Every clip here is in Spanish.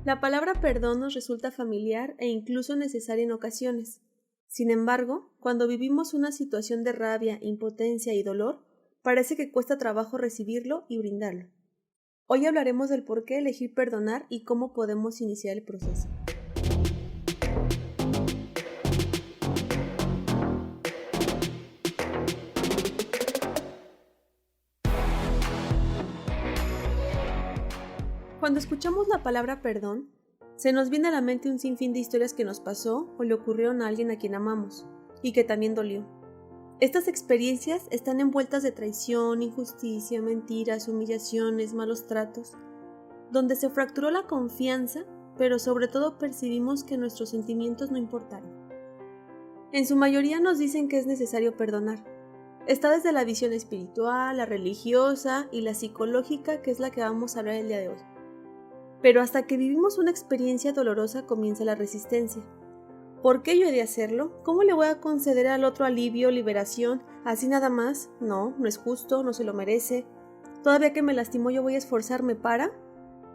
La palabra perdón nos resulta familiar e incluso necesaria en ocasiones. Sin embargo, cuando vivimos una situación de rabia, impotencia y dolor, parece que cuesta trabajo recibirlo y brindarlo. Hoy hablaremos del por qué elegir perdonar y cómo podemos iniciar el proceso. Cuando escuchamos la palabra perdón, se nos viene a la mente un sinfín de historias que nos pasó o le ocurrieron a alguien a quien amamos y que también dolió. Estas experiencias están envueltas de traición, injusticia, mentiras, humillaciones, malos tratos, donde se fracturó la confianza, pero sobre todo percibimos que nuestros sentimientos no importaron. En su mayoría nos dicen que es necesario perdonar. Está desde la visión espiritual, la religiosa y la psicológica, que es la que vamos a hablar el día de hoy. Pero hasta que vivimos una experiencia dolorosa comienza la resistencia. ¿Por qué yo he de hacerlo? ¿Cómo le voy a conceder al otro alivio, liberación? ¿Así nada más? No es justo, no se lo merece. ¿Todavía que me lastimó yo voy a esforzarme para?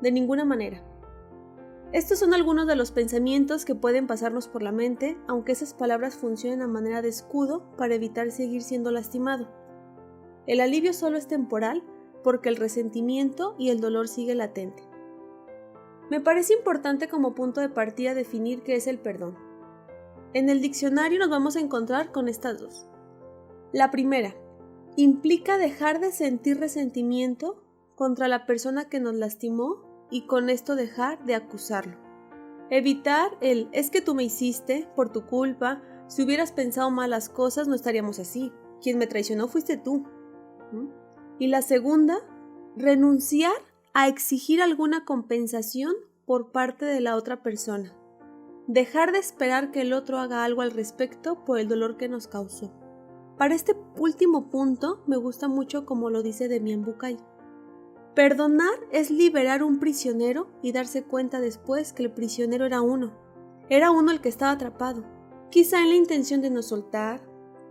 De ninguna manera. Estos son algunos de los pensamientos que pueden pasarnos por la mente, aunque esas palabras funcionen a manera de escudo para evitar seguir siendo lastimado. El alivio solo es temporal porque el resentimiento y el dolor sigue latente. Me parece importante como punto de partida definir qué es el perdón. En el diccionario nos vamos a encontrar con estas dos. La primera, implica dejar de sentir resentimiento contra la persona que nos lastimó y con esto dejar de acusarlo. Evitar el es que tú me hiciste, por tu culpa, si hubieras pensado mal las cosas no estaríamos así, quien me traicionó fuiste tú. Y la segunda, renunciar a exigir alguna compensación por parte de la otra persona. Dejar de esperar que el otro haga algo al respecto por el dolor que nos causó. Para este último punto me gusta mucho como lo dice Demián Bucay. Perdonar es liberar un prisionero y darse cuenta después que el prisionero era uno. Era uno el que estaba atrapado. Quizá en la intención de no soltar,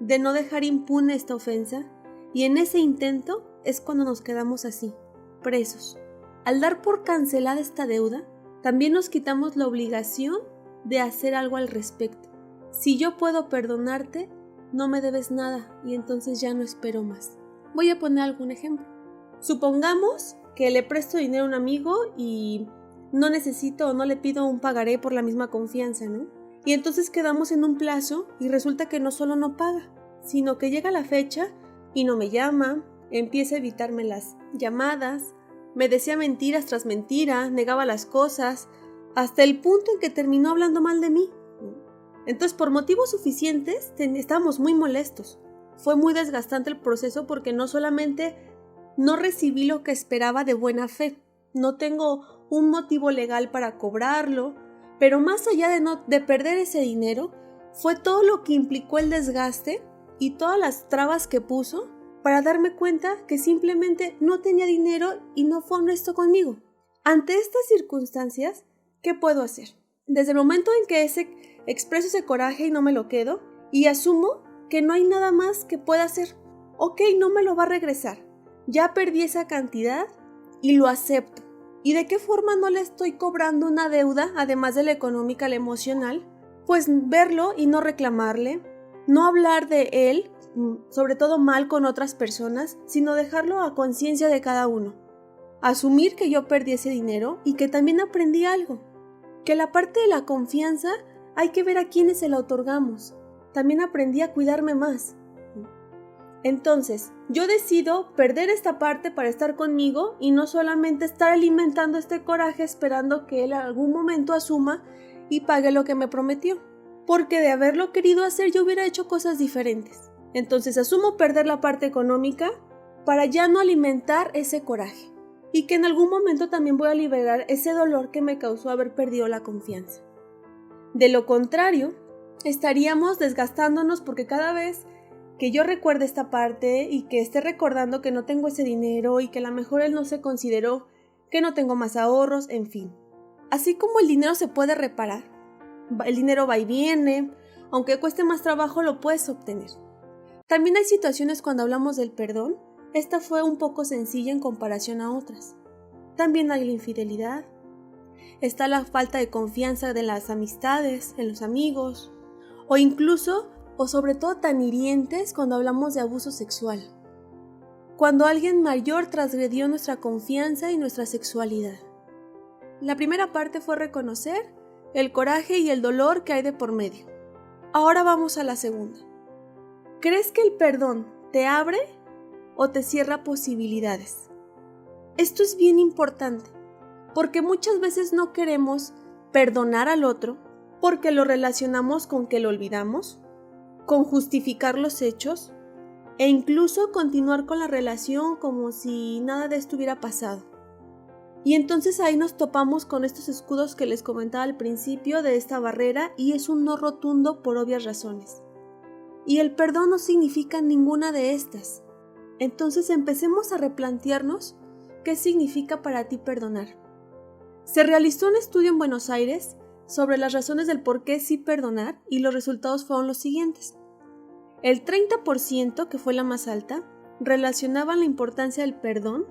de no dejar impune esta ofensa, y en ese intento es cuando nos quedamos así, presos. Al dar por cancelada esta deuda, también nos quitamos la obligación de hacer algo al respecto. Si yo puedo perdonarte, no me debes nada y entonces ya no espero más. Voy a poner algún ejemplo. Supongamos que le presto dinero a un amigo y no necesito o no le pido un pagaré por la misma confianza, ¿no? Y entonces quedamos en un plazo y resulta que no solo no paga, sino que llega la fecha y no me llama, empieza a evitarme las llamadas, me decía mentiras tras mentira, negaba las cosas, hasta el punto en que terminó hablando mal de mí. Entonces, por motivos suficientes, estábamos muy molestos. Fue muy desgastante el proceso porque no solamente no recibí lo que esperaba de buena fe, no tengo un motivo legal para cobrarlo, pero más allá de perder ese dinero, fue todo lo que implicó el desgaste y todas las trabas que puso para darme cuenta que simplemente no tenía dinero y no fue honesto conmigo. Ante estas circunstancias, ¿qué puedo hacer? Desde el momento en que expreso ese coraje y no me lo quedo, y asumo que no hay nada más que pueda hacer. Ok, no me lo va a regresar. Ya perdí esa cantidad y lo acepto. ¿Y de qué forma no le estoy cobrando una deuda, además de la económica, la emocional? Pues verlo y no reclamarle, no hablar de él, sobre todo mal con otras personas, sino dejarlo a conciencia de cada uno. Asumir que yo perdí ese dinero y que también aprendí algo. Que la parte de la confianza hay que ver a quiénes se la otorgamos. También aprendí a cuidarme más. Entonces, yo decido perder esta parte para estar conmigo y no solamente estar alimentando este coraje esperando que él en algún momento asuma y pague lo que me prometió. Porque de haberlo querido hacer yo hubiera hecho cosas diferentes. Entonces asumo perder la parte económica para ya no alimentar ese coraje. Y que en algún momento también voy a liberar ese dolor que me causó haber perdido la confianza. De lo contrario, estaríamos desgastándonos porque cada vez que yo recuerde esta parte y que esté recordando que no tengo ese dinero y que a lo mejor él no se consideró, que no tengo más ahorros, en fin. Así como el dinero se puede reparar, el dinero va y viene, aunque cueste más trabajo lo puedes obtener. También hay situaciones cuando hablamos del perdón, esta fue un poco sencilla en comparación a otras. También hay la infidelidad, Está la falta de confianza de las amistades, en los amigos, o incluso, o sobre todo tan hirientes cuando hablamos de abuso sexual. Cuando alguien mayor transgredió nuestra confianza y nuestra sexualidad. La primera parte fue reconocer el coraje y el dolor que hay de por medio. Ahora vamos a la segunda. ¿Crees que el perdón te abre o te cierra posibilidades? Esto es bien importante, porque muchas veces no queremos perdonar al otro porque lo relacionamos con que lo olvidamos, con justificar los hechos e incluso continuar con la relación como si nada de esto hubiera pasado. Y entonces ahí nos topamos con estos escudos que les comentaba al principio de esta barrera y es un no rotundo por obvias razones. Y el perdón no significa ninguna de estas. Entonces empecemos a replantearnos qué significa para ti perdonar. Se realizó un estudio en Buenos Aires sobre las razones del por qué sí perdonar y los resultados fueron los siguientes. El 30%, que fue la más alta, relacionaban la importancia del perdón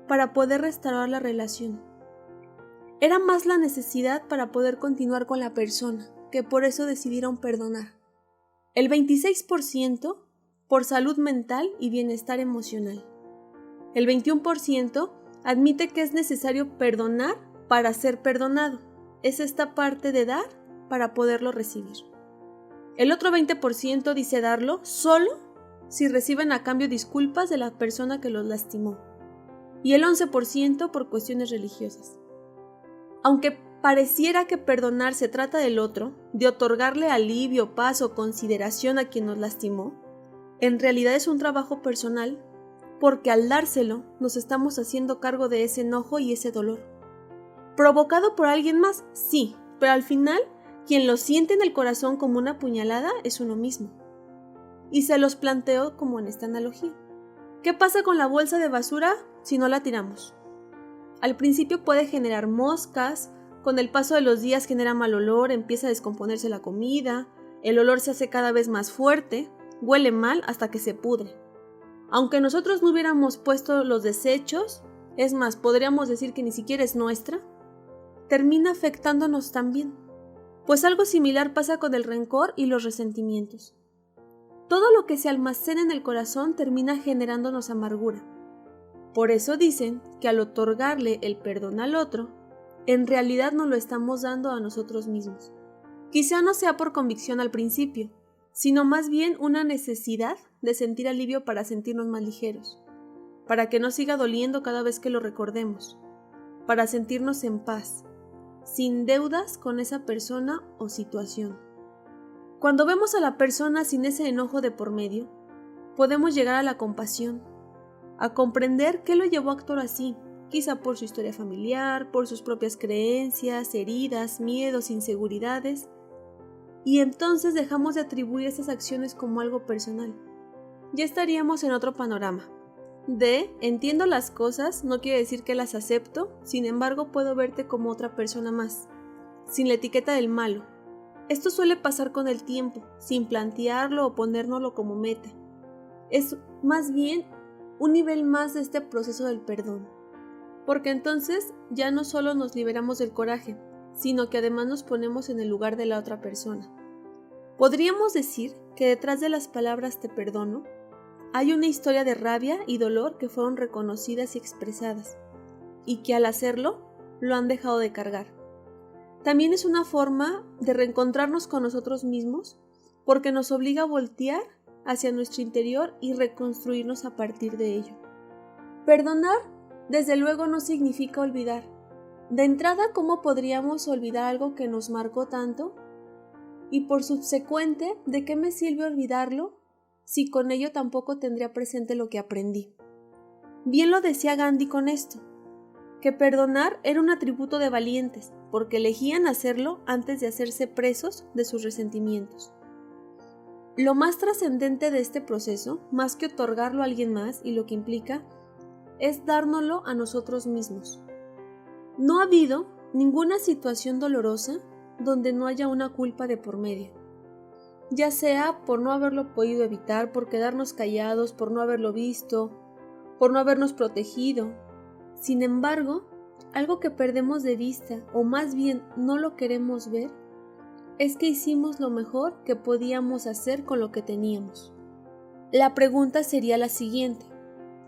para poder restaurar la relación. Era más la necesidad para poder continuar con la persona, que por eso decidieron perdonar. El 26% por salud mental y bienestar emocional. El 21% admite que es necesario perdonar para ser perdonado. Es esta parte de dar para poderlo recibir. El otro 20% dice darlo solo si reciben a cambio disculpas de la persona que los lastimó. Y el 11% por cuestiones religiosas. Aunque pareciera que perdonar se trata del otro, de otorgarle alivio, paz o consideración a quien nos lastimó, en realidad es un trabajo personal, porque al dárselo nos estamos haciendo cargo de ese enojo y ese dolor. ¿Provocado por alguien más? Sí, pero al final, quien lo siente en el corazón como una puñalada es uno mismo. Y se los planteo como en esta analogía. ¿Qué pasa con la bolsa de basura si no la tiramos? Al principio puede generar moscas, con el paso de los días genera mal olor, empieza a descomponerse la comida, el olor se hace cada vez más fuerte, huele mal hasta que se pudre. Aunque nosotros no hubiéramos puesto los desechos, es más, podríamos decir que ni siquiera es nuestra, termina afectándonos también. Pues algo similar pasa con el rencor y los resentimientos. Todo lo que se almacena en el corazón termina generándonos amargura. Por eso dicen que al otorgarle el perdón al otro, en realidad nos lo estamos dando a nosotros mismos. Quizá no sea por convicción al principio, sino más bien una necesidad de sentir alivio para sentirnos más ligeros, para que no siga doliendo cada vez que lo recordemos, para sentirnos en paz, sin deudas con esa persona o situación. Cuando vemos a la persona sin ese enojo de por medio, podemos llegar a la compasión, a comprender qué lo llevó a actuar así, quizá por su historia familiar, por sus propias creencias, heridas, miedos, inseguridades, y entonces dejamos de atribuir esas acciones como algo personal. Ya estaríamos en otro panorama. Entiendo las cosas no quiere decir que las acepto, sin embargo puedo verte como otra persona más, sin la etiqueta del malo. Esto suele pasar con el tiempo, sin plantearlo o ponérnoslo como meta. Es más bien un nivel más de este proceso del perdón, porque entonces ya no solo nos liberamos del coraje, sino que además nos ponemos en el lugar de la otra persona. Podríamos decir que detrás de las palabras te perdono, hay una historia de rabia y dolor que fueron reconocidas y expresadas, y que al hacerlo lo han dejado de cargar. También es una forma de reencontrarnos con nosotros mismos, porque nos obliga a voltear hacia nuestro interior y reconstruirnos a partir de ello. Perdonar, desde luego, no significa olvidar. De entrada, ¿cómo podríamos olvidar algo que nos marcó tanto? Y por subsecuente, ¿de qué me sirve olvidarlo si con ello tampoco tendría presente lo que aprendí? Bien lo decía Gandhi con esto, que perdonar era un atributo de valientes, porque elegían hacerlo antes de hacerse presos de sus resentimientos. Lo más trascendente de este proceso, más que otorgarlo a alguien más y lo que implica, es dárnoslo a nosotros mismos. No ha habido ninguna situación dolorosa donde no haya una culpa de por medio, ya sea por no haberlo podido evitar, por quedarnos callados, por no haberlo visto, por no habernos protegido. Sin embargo, Algo que perdemos de vista, o más bien no lo queremos ver, es que hicimos lo mejor que podíamos hacer con lo que teníamos. La pregunta sería la siguiente: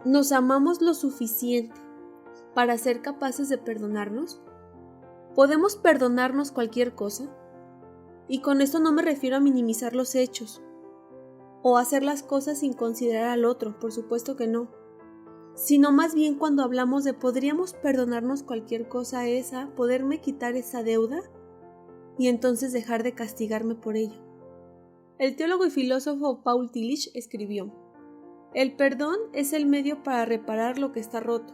¿nos amamos lo suficiente para ser capaces de perdonarnos? ¿Podemos perdonarnos cualquier cosa? Y con esto no me refiero a minimizar los hechos o hacer las cosas sin considerar al otro, por supuesto que no, sino más bien cuando hablamos de podríamos perdonarnos cualquier cosa esa, poderme quitar esa deuda y entonces dejar de castigarme por ello. El teólogo y filósofo Paul Tillich escribió: el perdón es el medio para reparar lo que está roto.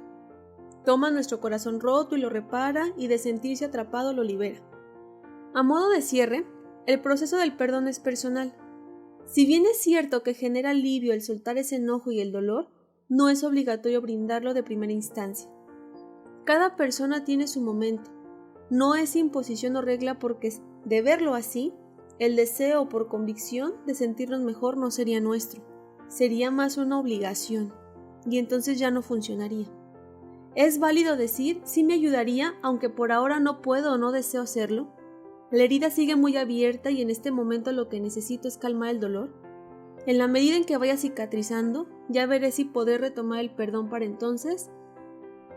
Toma nuestro corazón roto y lo repara, y de sentirse atrapado lo libera. A modo de cierre, el proceso del perdón es personal. Si bien es cierto que genera alivio el soltar ese enojo y el dolor, no es obligatorio brindarlo de primera instancia. Cada persona tiene su momento. No es imposición o regla, porque de verlo así, el deseo por convicción de sentirnos mejor no sería nuestro. Sería más una obligación, y entonces ya no funcionaría. Es válido decir, sí me ayudaría, aunque por ahora no puedo o no deseo hacerlo. La herida sigue muy abierta y en este momento lo que necesito es calmar el dolor. En la medida en que vaya cicatrizando, ya veré si podré retomar el perdón para entonces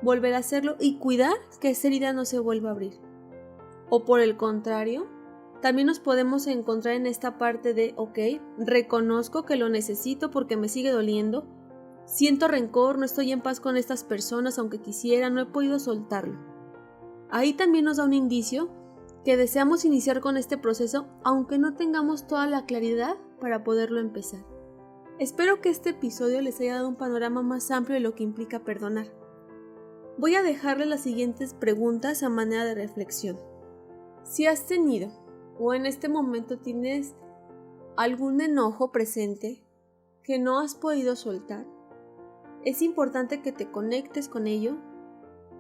volver a hacerlo y cuidar que esa herida no se vuelva a abrir. O por el contrario, también nos podemos encontrar en esta parte de, ok, reconozco que lo necesito porque me sigue doliendo, siento rencor, no estoy en paz con estas personas aunque quisiera, no he podido soltarlo. Ahí también nos da un indicio que deseamos iniciar con este proceso aunque no tengamos toda la claridad para poderlo empezar. Espero que este episodio les haya dado un panorama más amplio de lo que implica perdonar. Voy a dejarles las siguientes preguntas a manera de reflexión. Si has tenido o en este momento tienes algún enojo presente que no has podido soltar, es importante que te conectes con ello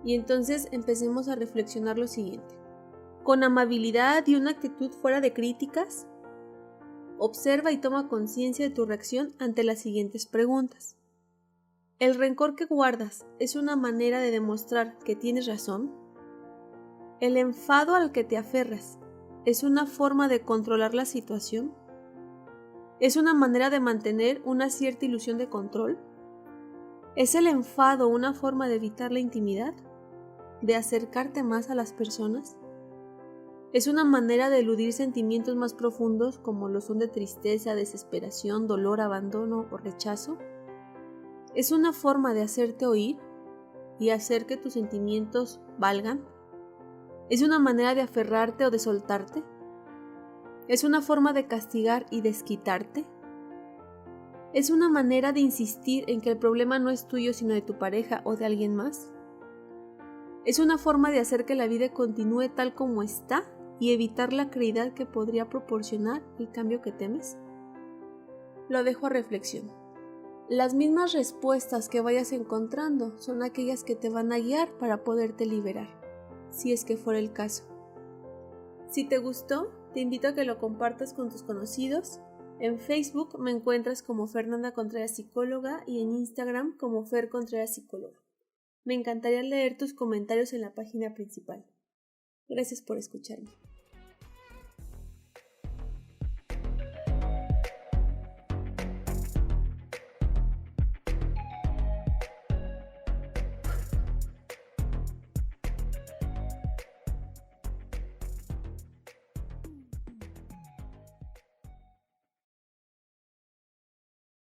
y entonces empecemos a reflexionar lo siguiente. Con amabilidad y una actitud fuera de críticas, observa y toma conciencia de tu reacción ante las siguientes preguntas. ¿El rencor que guardas es una manera de demostrar que tienes razón? ¿El enfado al que te aferras es una forma de controlar la situación? ¿Es una manera de mantener una cierta ilusión de control? ¿Es el enfado una forma de evitar la intimidad? ¿De acercarte más a las personas? ¿Es una manera de eludir sentimientos más profundos como lo son de tristeza, desesperación, dolor, abandono o rechazo? ¿Es una forma de hacerte oír y hacer que tus sentimientos valgan? ¿Es una manera de aferrarte o de soltarte? ¿Es una forma de castigar y desquitarte? ¿Es una manera de insistir en que el problema no es tuyo sino de tu pareja o de alguien más? ¿Es una forma de hacer que la vida continúe tal como está y evitar la claridad que podría proporcionar el cambio que temes? Lo dejo a reflexión. Las mismas respuestas que vayas encontrando son aquellas que te van a guiar para poderte liberar, si es que fuera el caso. Si te gustó, te invito a que lo compartas con tus conocidos. En Facebook me encuentras como Fernanda Contreras Psicóloga y en Instagram como Fer Contreras Psicóloga. Me encantaría leer tus comentarios en la página principal. Gracias por escucharme.